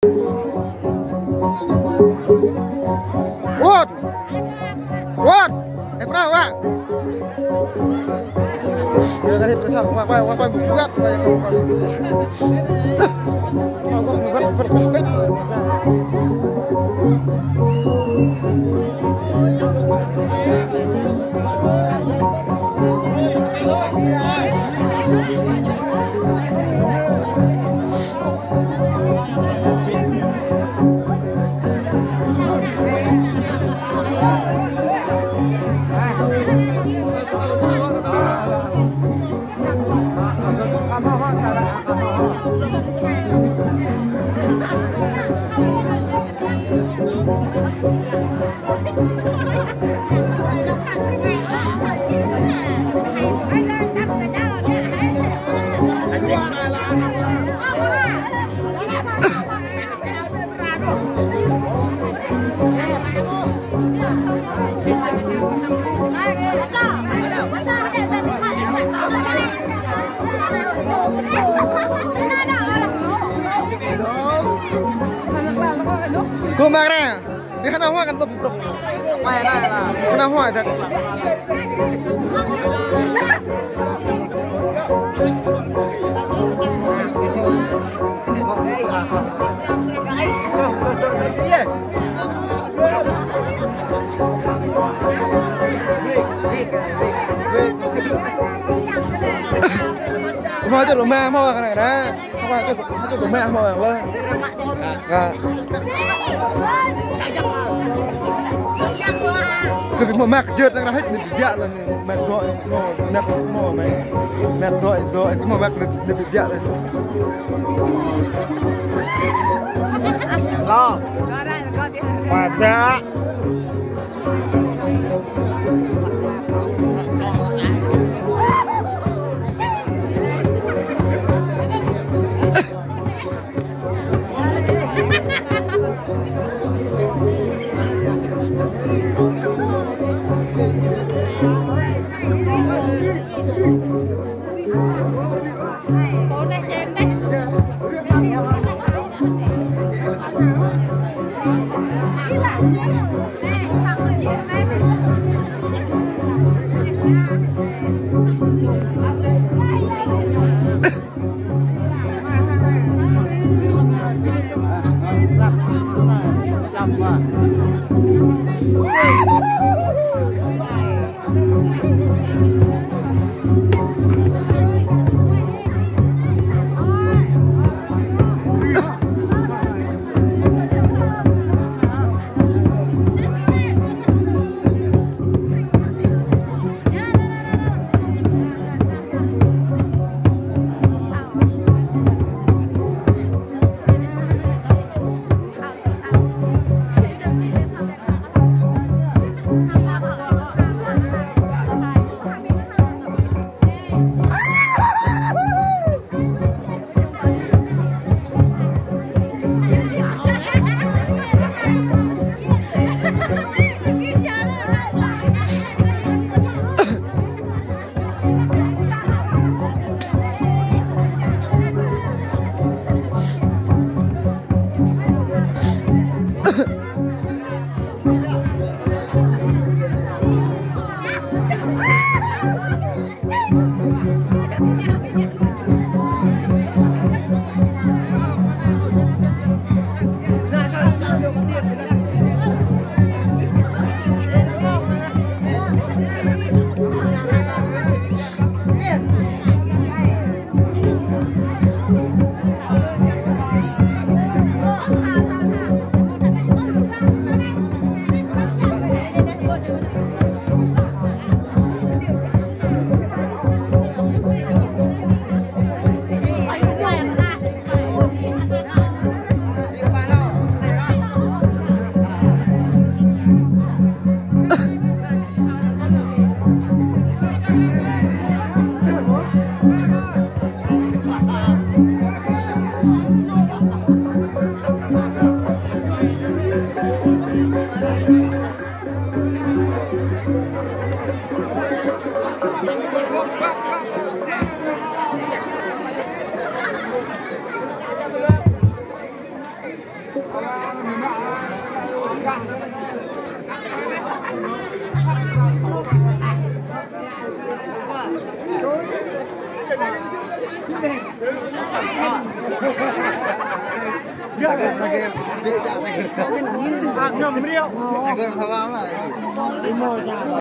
What? What? Em ra ạ. Giờ cái hết sao quay một quét quay cô mang ra biết khả năng hoa cần tập trung quay này là khả năng hoa thật mau cho đồ ma mau cái này đó cho đồ ma mau lên cứ bị mạc trượt ra hết bị bịa là mạc gọi mạc gọi cái mạc bị bịa lên lo và bịa Ngầm đi không?